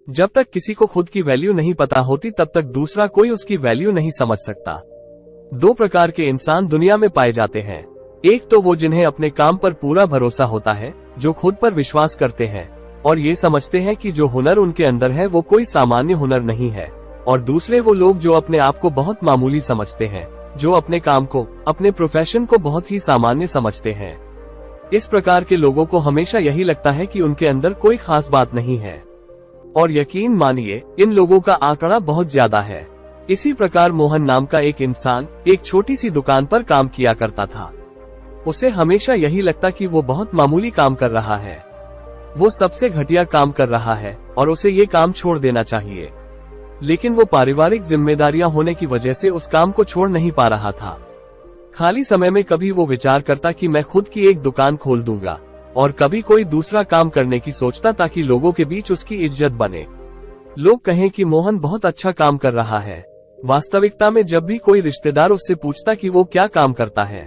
जब तक किसी को खुद की वैल्यू नहीं पता होती तब तक दूसरा कोई उसकी वैल्यू नहीं समझ सकता। दो प्रकार के इंसान दुनिया में पाए जाते हैं। एक तो वो जिन्हें अपने काम पर पूरा भरोसा होता है, जो खुद पर विश्वास करते हैं और ये समझते हैं कि जो हुनर उनके अंदर है वो कोई सामान्य हुनर नहीं है। और दूसरे वो लोग जो अपने आप को बहुत मामूली समझते हैं, जो अपने काम को, अपने प्रोफेशन को बहुत ही सामान्य समझते हैं। इस प्रकार के लोगों को हमेशा यही लगता है कि उनके अंदर कोई खास बात नहीं है, और यकीन मानिए इन लोगों का आंकड़ा बहुत ज्यादा है। इसी प्रकार मोहन नाम का एक इंसान एक छोटी सी दुकान पर काम किया करता था। उसे हमेशा यही लगता कि वो बहुत मामूली काम कर रहा है, वो सबसे घटिया काम कर रहा है और उसे ये काम छोड़ देना चाहिए। लेकिन वो पारिवारिक जिम्मेदारियां होने की वजह से उस काम को छोड़ नहीं पा रहा था। खाली समय में कभी वो विचार करता कि मैं खुद की एक दुकान खोल दूंगा, और कभी कोई दूसरा काम करने की सोचता ताकि लोगों के बीच उसकी इज्जत बने, लोग कहें कि मोहन बहुत अच्छा काम कर रहा है। वास्तविकता में जब भी कोई रिश्तेदार उससे पूछता कि वो क्या काम करता है,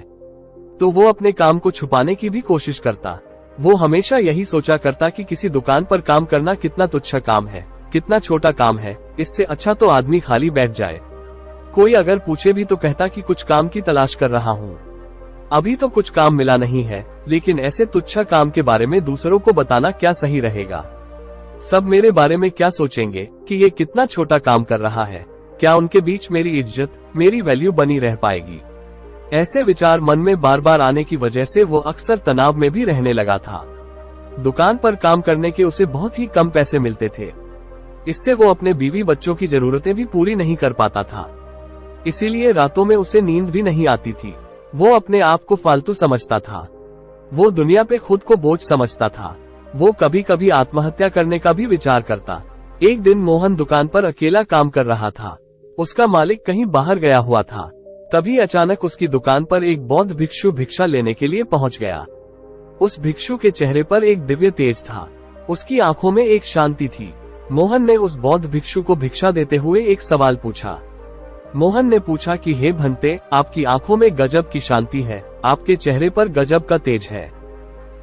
तो वो अपने काम को छुपाने की भी कोशिश करता। वो हमेशा यही सोचा करता कि किसी दुकान पर काम करना कितना तुच्छ काम है, कितना छोटा काम है, इससे अच्छा तो आदमी खाली बैठ जाए। कोई अगर पूछे भी तो कहता कि कुछ काम की तलाश कर रहा हूँ, अभी तो कुछ काम मिला नहीं है। लेकिन ऐसे तुच्छ काम के बारे में दूसरों को बताना क्या सही रहेगा? सब मेरे बारे में क्या सोचेंगे कि ये कितना छोटा काम कर रहा है, क्या उनके बीच मेरी इज्जत, मेरी वैल्यू बनी रह पाएगी? ऐसे विचार मन में बार बार आने की वजह से वो अक्सर तनाव में भी रहने लगा था। दुकान पर काम करने के उसे बहुत ही कम पैसे मिलते थे, इससे वो अपने बीवी बच्चों की जरूरतें भी पूरी नहीं कर पाता था। इसीलिए रातों में उसे नींद भी नहीं आती थी। वो अपने आप को फालतू समझता था, वो दुनिया पे खुद को बोझ समझता था। वो कभी कभी आत्महत्या करने का भी विचार करता। एक दिन मोहन दुकान पर अकेला काम कर रहा था, उसका मालिक कहीं बाहर गया हुआ था। तभी अचानक उसकी दुकान पर एक बौद्ध भिक्षु भिक्षा लेने के लिए पहुंच गया। उस भिक्षु के चेहरे पर एक दिव्य तेज था, उसकी आंखों में एक शांति थी। मोहन ने उस बौद्ध भिक्षु को भिक्षा देते हुए एक सवाल पूछा। मोहन ने पूछा कि हे भंते, आपकी आंखों में गजब की शांति है, आपके चेहरे पर गजब का तेज है,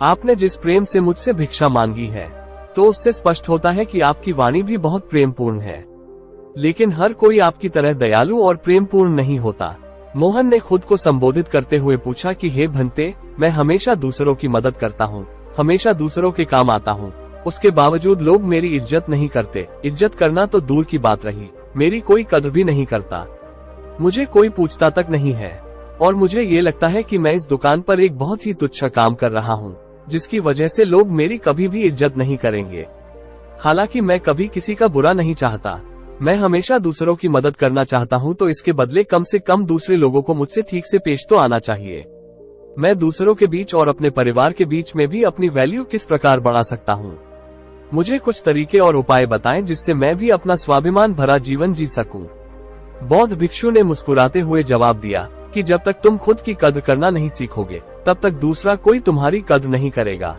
आपने जिस प्रेम से मुझसे भिक्षा मांगी है, तो उससे स्पष्ट होता है कि आपकी वाणी भी बहुत प्रेमपूर्ण है। लेकिन हर कोई आपकी तरह दयालु और प्रेमपूर्ण नहीं होता। मोहन ने खुद को संबोधित करते हुए पूछा कि हे भंते, मैं हमेशा दूसरों की मदद करता हूँ, हमेशा दूसरों के काम आता हूँ, उसके बावजूद लोग मेरी इज्जत नहीं करते। इज्जत करना तो दूर की बात रही, मेरी कोई कदर भी नहीं करता, मुझे कोई पूछता तक नहीं है। और मुझे ये लगता है कि मैं इस दुकान पर एक बहुत ही तुच्छ काम कर रहा हूँ, जिसकी वजह से लोग मेरी कभी भी इज्जत नहीं करेंगे। हालांकि मैं कभी किसी का बुरा नहीं चाहता, मैं हमेशा दूसरों की मदद करना चाहता हूँ, तो इसके बदले कम से कम दूसरे लोगों को मुझसे ठीक से पेश तो आना चाहिए। मैं दूसरों के बीच और अपने परिवार के बीच में भी अपनी वैल्यू किस प्रकार बढ़ा सकता हूँ? मुझे कुछ तरीके और उपाय बताएं जिससे मैं भी अपना स्वाभिमान भरा जीवन जी सकूं। बौद्ध भिक्षु ने मुस्कुराते हुए जवाब दिया कि जब तक तुम खुद की कद्र करना नहीं सीखोगे, तब तक दूसरा कोई तुम्हारी कद्र नहीं करेगा।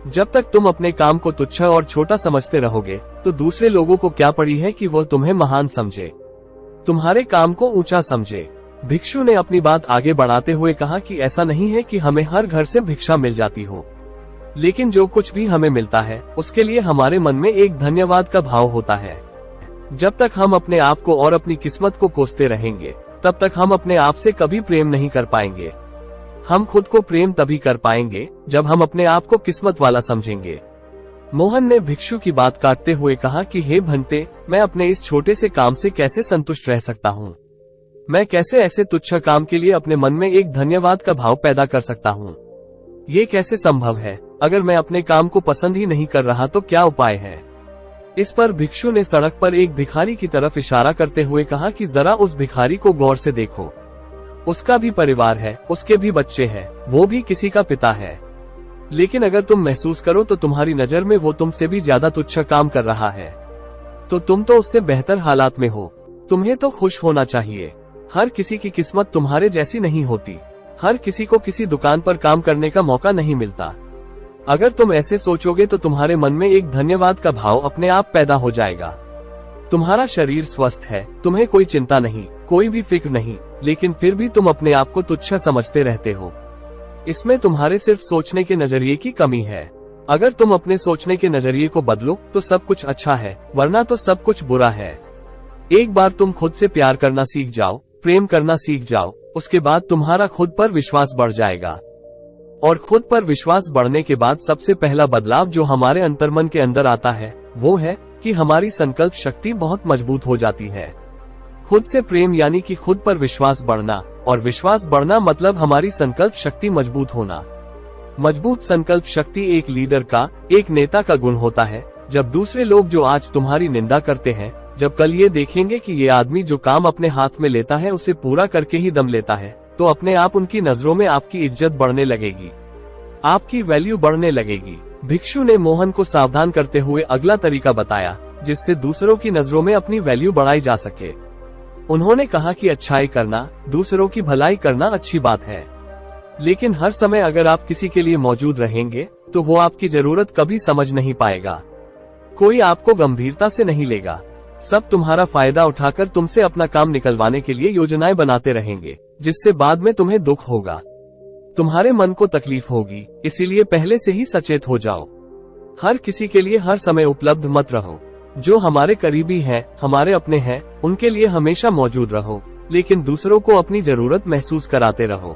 जब तक तुम अपने काम को तुच्छ और छोटा समझते रहोगे, तो दूसरे लोगों को क्या पड़ी है कि वो तुम्हें महान समझे, तुम्हारे काम को ऊंचा समझे। भिक्षु ने अपनी बात आगे बढ़ाते हुए कहा कि ऐसा नहीं है कि हमें हर घर से भिक्षा मिल जाती हो, लेकिन जो कुछ भी हमें मिलता है उसके लिए हमारे मन में एक धन्यवाद का भाव होता है। जब तक हम अपने आप को और अपनी किस्मत को कोसते रहेंगे, तब तक हम अपने आप से कभी प्रेम नहीं कर पाएंगे। हम खुद को प्रेम तभी कर पाएंगे जब हम अपने आप को किस्मत वाला समझेंगे। मोहन ने भिक्षु की बात काटते हुए कहा कि हे भंते, मैं अपने इस छोटे से काम से कैसे संतुष्ट रह सकता हूँ? मैं कैसे ऐसे तुच्छ काम के लिए अपने मन में एक धन्यवाद का भाव पैदा कर सकता हूँ? ये कैसे संभव है? अगर मैं अपने काम को पसंद ही नहीं कर रहा तो क्या उपाय है? इस पर भिक्षु ने सड़क पर एक भिखारी की तरफ इशारा करते हुए कहा कि जरा उस भिखारी को गौर से देखो, उसका भी परिवार है, उसके भी बच्चे हैं, वो भी किसी का पिता है। लेकिन अगर तुम महसूस करो तो तुम्हारी नजर में वो तुमसे भी ज्यादा तुच्छ काम कर रहा है, तो तुम तो उससे बेहतर हालात में हो। तुम्हें तो खुश होना चाहिए। हर किसी की किस्मत तुम्हारे जैसी नहीं होती, हर किसी को किसी दुकान पर काम करने का मौका नहीं मिलता। अगर तुम ऐसे सोचोगे तो तुम्हारे मन में एक धन्यवाद का भाव अपने आप पैदा हो जाएगा। तुम्हारा शरीर स्वस्थ है, तुम्हें कोई चिंता नहीं, कोई भी फिक्र नहीं, लेकिन फिर भी तुम अपने आप को तुच्छ समझते रहते हो। इसमें तुम्हारे सिर्फ सोचने के नजरिए की कमी है। अगर तुम अपने सोचने के नजरिए को बदलो तो सब कुछ अच्छा है, वरना तो सब कुछ बुरा है। एक बार तुम खुद से प्यार करना सीख जाओ, प्रेम करना सीख जाओ, उसके बाद तुम्हारा खुद पर विश्वास बढ़ जाएगा। और खुद पर विश्वास बढ़ने के बाद सबसे पहला बदलाव जो हमारे अंतर्मन के अंदर आता है वो है कि हमारी संकल्प शक्ति बहुत मजबूत हो जाती है। खुद से प्रेम यानी कि खुद पर विश्वास बढ़ना, और विश्वास बढ़ना मतलब हमारी संकल्प शक्ति मजबूत होना। मजबूत संकल्प शक्ति एक लीडर का, एक नेता का गुण होता है। जब दूसरे लोग जो आज तुम्हारी निंदा करते हैं, जब कल ये देखेंगे कि ये आदमी जो काम अपने हाथ में लेता है उसे पूरा करके ही दम लेता है, तो अपने आप उनकी नजरों में आपकी इज्जत बढ़ने लगेगी, आपकी वैल्यू बढ़ने लगेगी। भिक्षु ने मोहन को सावधान करते हुए अगला तरीका बताया जिससे दूसरों की नजरों में अपनी वैल्यू बढ़ाई जा सके। उन्होंने कहा कि अच्छाई करना, दूसरों की भलाई करना अच्छी बात है, लेकिन हर समय अगर आप किसी के लिए मौजूद रहेंगे तो वो आपकी जरूरत कभी समझ नहीं पाएगा। कोई आपको गंभीरता से नहीं लेगा। सब तुम्हारा फायदा उठाकर तुमसे अपना काम निकलवाने के लिए योजनाएं बनाते रहेंगे, जिससे बाद में तुम्हें दुख होगा, तुम्हारे मन को तकलीफ होगी। इसीलिए पहले से ही सचेत हो जाओ। हर किसी के लिए हर समय उपलब्ध मत रहो। जो हमारे करीबी हैं, हमारे अपने हैं, उनके लिए हमेशा मौजूद रहो, लेकिन दूसरों को अपनी जरूरत महसूस कराते रहो।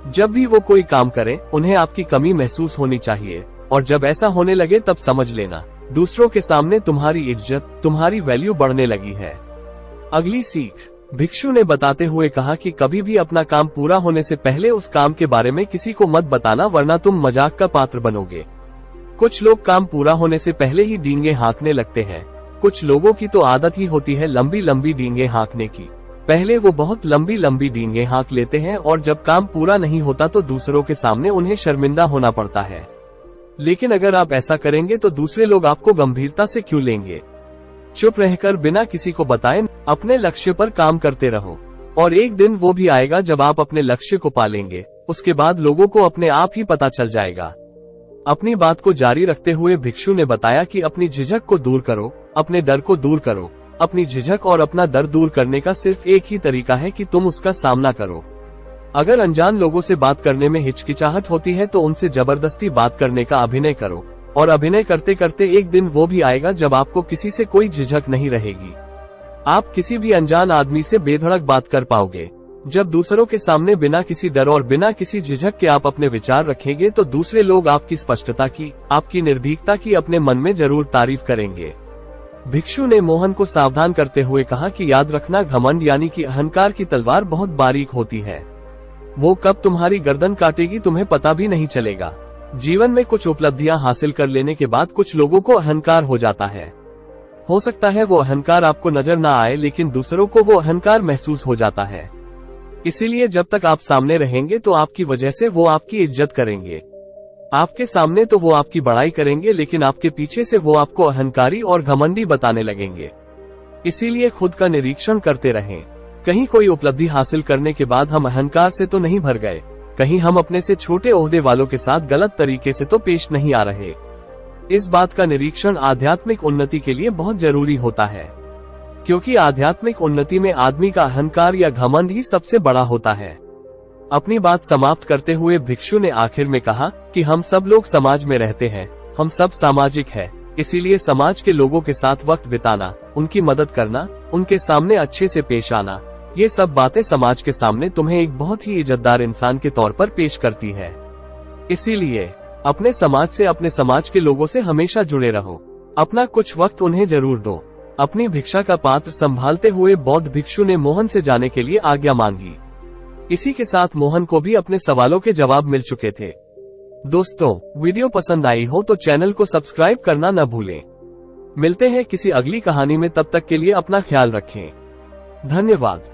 जब भी वो कोई काम करें, उन्हें आपकी कमी महसूस होनी चाहिए, और जब ऐसा होने लगे तब समझ लेना दूसरों के सामने तुम्हारी इज्जत, तुम्हारी वैल्यू बढ़ने लगी है। अगली सीख, भिक्षु ने बताते हुए कहा कि कभी भी अपना काम पूरा होने से पहले उस काम के बारे में किसी को मत बताना, वरना तुम मजाक का पात्र बनोगे। कुछ लोग काम पूरा होने से पहले ही डींगे हाँकने लगते हैं। कुछ लोगों की तो आदत ही होती है लंबी लंबी डींगे हाँकने की। पहले वो बहुत लंबी लंबी डींगे हाँक लेते हैं और जब काम पूरा नहीं होता तो दूसरों के सामने उन्हें शर्मिंदा होना पड़ता है। लेकिन अगर आप ऐसा करेंगे तो दूसरे लोग आपको गंभीरता से क्यों लेंगे? चुप रहकर बिना किसी को बताए अपने लक्ष्य पर काम करते रहो, और एक दिन वो भी आएगा जब आप अपने लक्ष्य को पालेंगे। उसके बाद लोगों को अपने आप ही पता चल जाएगा। अपनी बात को जारी रखते हुए भिक्षु ने बताया कि अपनी झिझक को दूर करो, अपने डर को दूर करो। अपनी झिझक और अपना डर दूर करने का सिर्फ एक ही तरीका है कि तुम उसका सामना करो। अगर अनजान लोगों से बात करने में हिचकिचाहट होती है तो उनसे जबरदस्ती बात करने का अभिनय करो, और अभिनय करते करते एक दिन वो भी आएगा जब आपको किसी से कोई झिझक नहीं रहेगी। आप किसी भी अनजान आदमी से बेधड़क बात कर पाओगे। जब दूसरों के सामने बिना किसी डर और बिना किसी झिझक के आप अपने विचार रखेंगे तो दूसरे लोग आपकी स्पष्टता की, आपकी निर्भीकता की अपने मन में जरूर तारीफ करेंगे। भिक्षु ने मोहन को सावधान करते हुए कहा कि याद रखना, घमंड यानी कि अहंकार की तलवार बहुत बारीक होती है। वो कब तुम्हारी गर्दन काटेगी तुम्हें पता भी नहीं चलेगा। जीवन में कुछ उपलब्धियां हासिल कर लेने के बाद कुछ लोगों को अहंकार हो जाता है। हो सकता है वो अहंकार आपको नजर ना आए, लेकिन दूसरों को वो अहंकार महसूस हो जाता है। इसीलिए जब तक आप सामने रहेंगे तो आपकी वजह से वो आपकी इज्जत करेंगे। आपके सामने तो वो आपकी बड़ाई करेंगे, लेकिन आपके पीछे से वो आपको अहंकारी और घमंडी बताने लगेंगे। इसीलिए खुद का निरीक्षण करते रहें। कहीं कोई उपलब्धि हासिल करने के बाद हम अहंकार से तो नहीं भर गए, कहीं हम अपने से छोटे ओहदे वालों के साथ गलत तरीके से तो पेश नहीं आ रहे। इस बात का निरीक्षण आध्यात्मिक उन्नति के लिए बहुत जरूरी होता है, क्योंकि आध्यात्मिक उन्नति में आदमी का अहंकार या घमंड ही सबसे बड़ा होता है। अपनी बात समाप्त करते हुए भिक्षु ने आखिर में कहा कि हम सब लोग समाज में रहते हैं, हम सब सामाजिक है, इसीलिए समाज के लोगों के साथ वक्त बिताना, उनकी मदद करना, उनके सामने अच्छे से पेश आना, ये सब बातें समाज के सामने तुम्हें एक बहुत ही इज्जतदार इंसान के तौर पर पेश करती है। इसीलिए अपने समाज से, अपने समाज के लोगों से हमेशा जुड़े रहो। अपना कुछ वक्त उन्हें जरूर दो। अपनी भिक्षा का पात्र संभालते हुए बौद्ध भिक्षु ने मोहन से जाने के लिए आज्ञा मांगी। इसी के साथ मोहन को भी अपने सवालों के जवाब मिल चुके थे। दोस्तों, वीडियो पसंद आई हो तो चैनल को सब्सक्राइब करना न भूलें। मिलते हैं किसी अगली कहानी में, तब तक के लिए अपना ख्याल रखें। धन्यवाद।